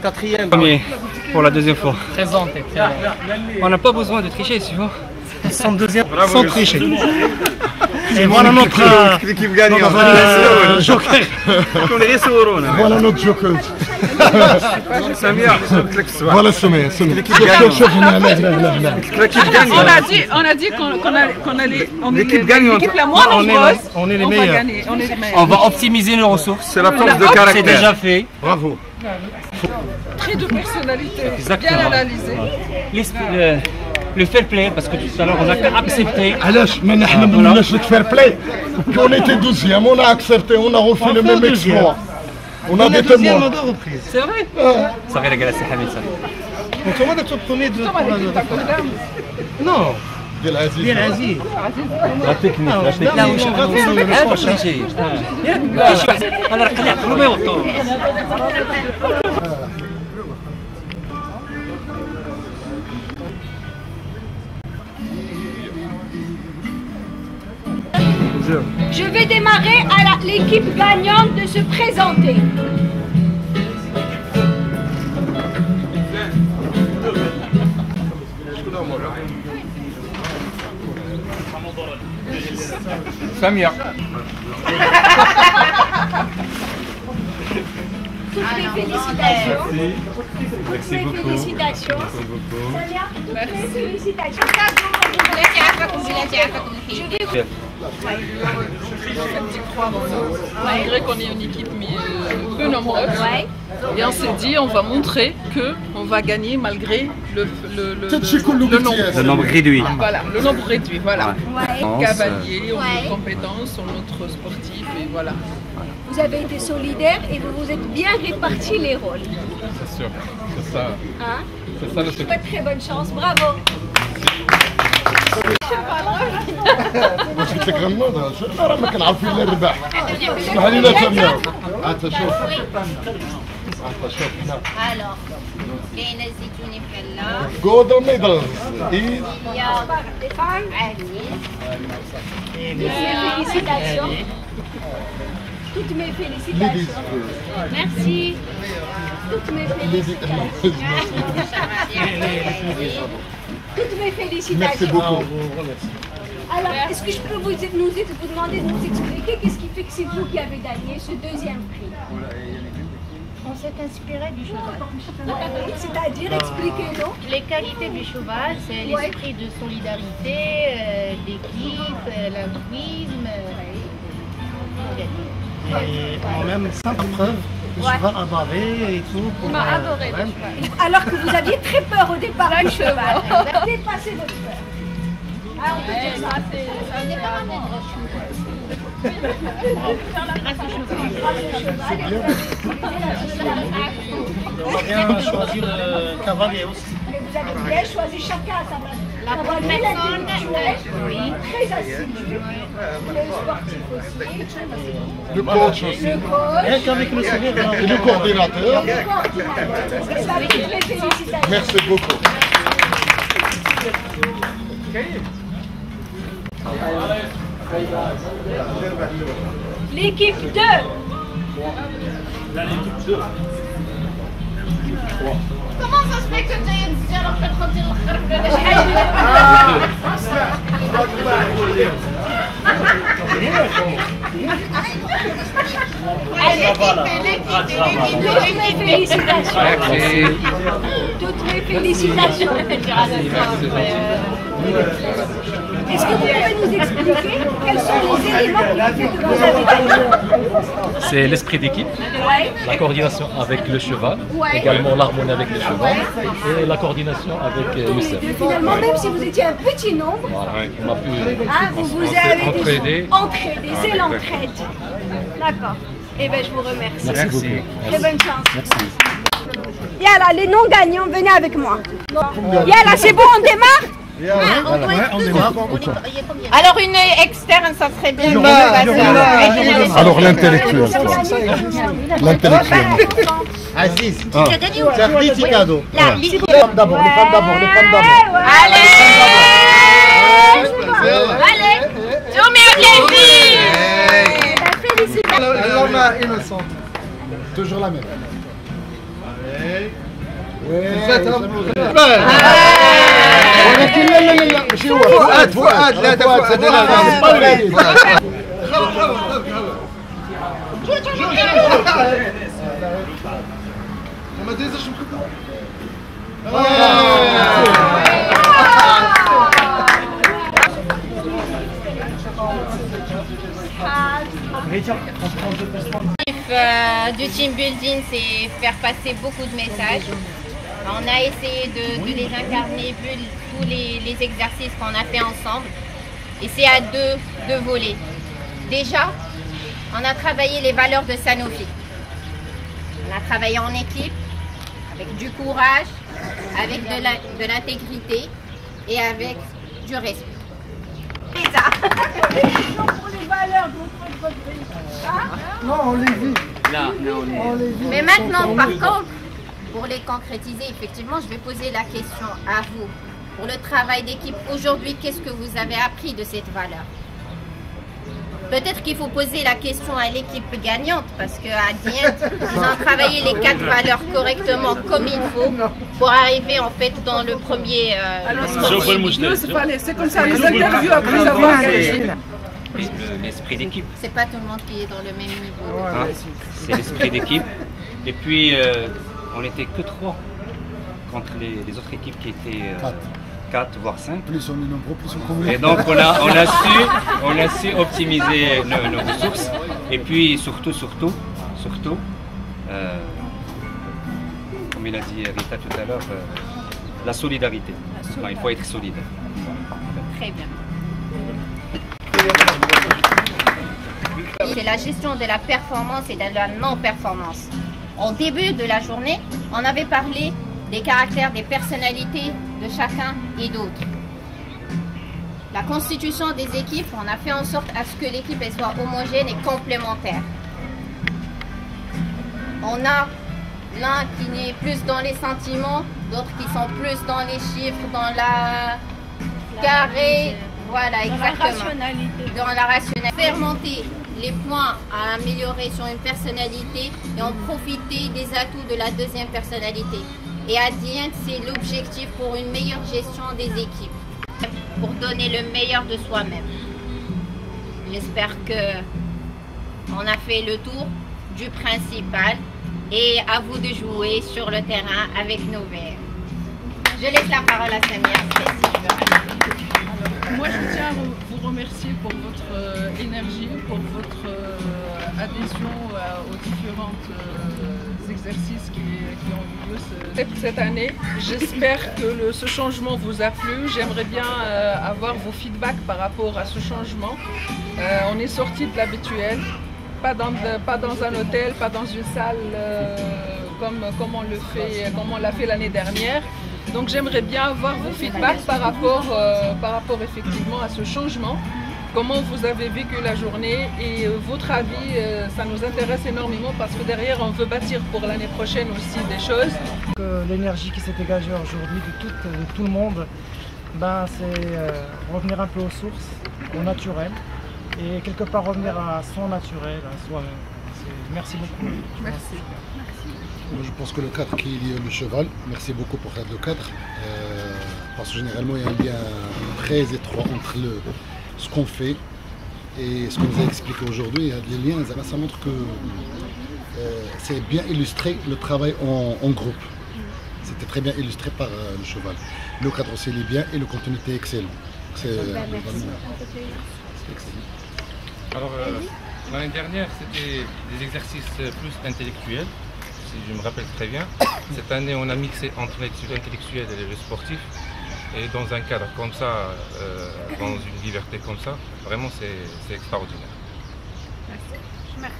Quatrième. Premier, pour la deuxième fois. Présenté. On n'a pas besoin de tricher, tu vois. Ils sont deuxième sans tricher. Et voilà notre l'équipe gagnante. joker. Voilà notre joker. Voilà Soumaya. L'équipe gagnante. On a dit qu'on allait. L'équipe gagnante. L'équipe la moins nombreuse. On est les On va meilleurs. gagner. On est les meilleurs. On va optimiser nos ressources. C'est la force de C'est caractère. déjà fait. Bravo. Trait de personnalité. Exactement. Bien analysé. Le fair play, parce que tout à l'heure on a accepté. علاش ما نحن ما قلناش لك فير بلاي on était 12e on a accepté on a refait le même exploit on a des Deuxième témoins de reprise. C'est vrai. Ça va regarder c'est Hamid ça. Donc comment d'être premier de pour la deuxième. Non. ديال عزيز ديال عزيز. La technique, la technique. لا واش انا راه قلعت ما يوطوا. Je vais démarrer à l'équipe gagnante de se présenter. Samia. Toutes mes félicitations. Merci beaucoup. Félicitations. Samia, toutes mes félicitations. Malgré qu'on est une équipe peu nombreuse. Et on s'est dit, on va montrer qu'on va gagner malgré le nombre. Le nombre réduit. Voilà, le nombre réduit, voilà. Ouais. Cavalier, on a nos compétences, on notre sportif et voilà. Vous avez été solidaires et vous vous êtes bien répartis les rôles. C'est sûr, c'est ça. Hein? C'est ça le Je vous souhaite très bonne chance, bravo. واش قلت لك غنوض راه ما كنعرفوا الا الرباح اسمح لينا ساميه عاد شوف عاد شوف هنا Alors, كاينة الزيتوني بحلا جودو ميدلز اي يا عزيز Félicitations. Toutes mes félicitations. Merci. Toutes mes félicitations. Toutes mes félicitations. Merci beaucoup. Alors, est-ce que je peux vous demander de nous expliquer qu'est-ce qui fait que c'est vous qui avez gagné ce deuxième prix? On s'est inspiré du cheval. C'est-à-dire, expliquez-nous. Les qualités du cheval, c'est l'esprit de solidarité, d'équipe, l'altruisme. Et en même simple preuve, le cheval a bavé et tout. On a adoré le cheval. Alors que vous aviez très peur au départ du cheval. Vous avez dépassé votre peur. Ah, on peut dire ça. On va bien choisir le cavalier aussi. Mais vous avez bien choisi chacun sa place. La bonne personne, oui. Très assidu. Le sportif aussi. Le coach aussi. Le coach. Rien qu'avec le sourire. Et le coordinateur. Le coordinateur. C'est ça, toutes les félicitations. Merci beaucoup. L'équipe 2. Comment ça se fait que tu aies dit alors que tu as dit Toutes mes félicitations. Toutes mes félicitations. Est-ce que vous pouvez nous expliquer quels sont les éléments qui font que vous avez gagné? C'est l'esprit d'équipe, Ouais. la coordination avec le cheval, Ouais. également l'harmonie avec le cheval et la coordination avec Youssef. Finalement, même si vous étiez un petit nombre, Voilà, on a pu vous s'est avez entraidé. entraidé, c'est l'entraide. D'accord. Eh bien, je vous remercie. Merci beaucoup. Très bonne chance. Merci. Yalla, les non-gagnants, venez avec moi. Yalla, c'est bon, on démarre? On démarre. Alors une externe, ça serait bien. Alors l'intellectuel. L'intellectuel. Aziz, Ah. tu as pris tes cadeaux. Là, Les femmes d'abord, les femmes d'abord, les femmes d'abord. Allez! Allez, tu mets bien dit. Félicitations. Innocente. Toujours la même. ولكن لا ماشي هو فؤاد لا فؤاد ما تنساش Du team building, c'est faire passer beaucoup de messages. On a essayé de les incarner vu tous les exercices qu'on a fait ensemble. Et c'est à deux volets. Déjà, on a travaillé les valeurs de Sanofi. On a travaillé en équipe, avec du courage, avec de l'intégrité et avec du respect. C'est ça. Non, on les vit. Mais maintenant, par contre, pour les concrétiser, effectivement, je vais poser la question à vous. Pour le travail d'équipe, aujourd'hui, qu'est-ce que vous avez appris de cette valeur? Peut-être qu'il faut poser la question à l'équipe gagnante, parce qu'à Dient, ils ont travaillé les 4 valeurs correctement comme il faut pour arriver en fait dans le premier. C'est comme ça, les interviews après avoir gagné. L'esprit d'équipe. C'est pas tout le monde qui est dans le même niveau. Hein, c'est l'esprit d'équipe. Et puis, on n'était que 3 contre les autres équipes qui étaient 4 voire 5. Plus on est nombreux, plus on convient. Et donc on a su optimiser nos ressources. Et puis surtout, comme il a dit Rita tout à l'heure, la solidarité. Il faut être solidaire. Très bien. C'est la gestion de la performance et de la non-performance. Au début de la journée, on avait parlé des caractères, des personnalités de chacun et d'autres. La constitution des équipes, on a fait en sorte à ce que l'équipe soit homogène et complémentaire. On a l'un qui est plus dans les sentiments, d'autres qui sont plus dans les chiffres, dans la carré, voilà, exactement. Dans la rationalité. Faire monter les points à améliorer sur une personnalité et en profiter des atouts de la deuxième personnalité. Et à Dient, c'est l'objectif pour une meilleure gestion des équipes, pour donner le meilleur de soi-même. J'espère qu'on a fait le tour du principal et à vous de jouer sur le terrain avec nos verts. Je laisse la parole à Samia. Moi, je tiens à vous remercier pour votre énergie, pour votre adhésion aux différents exercices qui ont eu lieu cette année. J'espère que ce changement vous a plu. J'aimerais bien avoir vos feedbacks par rapport à ce changement. On est sorti de l'habituel, pas dans un hôtel, pas dans une salle comme on l'a fait l'année dernière. Donc j'aimerais bien avoir vos feedbacks par rapport effectivement à ce changement. Comment vous avez vécu la journée et votre avis, ça nous intéresse énormément parce que derrière on veut bâtir pour l'année prochaine aussi des choses. L'énergie qui s'est dégagée aujourd'hui de tout le monde, c'est revenir un peu aux sources, au naturel et quelque part revenir à son naturel, à soi-même. Merci beaucoup. Merci. Je pense que le cadre qui est lié au cheval, merci beaucoup pour le cadre, parce que généralement il y a un lien très étroit entre ce qu'on fait et ce qu'on vous a expliqué aujourd'hui. Il y a des liens, ça montre que c'est bien illustré le travail en groupe. C'était très bien illustré par le cheval. Le cadre aussi est bien et le contenu était excellent. C'est excellent. Alors l'année dernière c'était des exercices plus intellectuels. Si je me rappelle très bien. Cette année, on a mixé entre l'intellectuel et le sportif. Et dans un cadre comme ça, dans une liberté comme ça, vraiment c'est extraordinaire. Merci.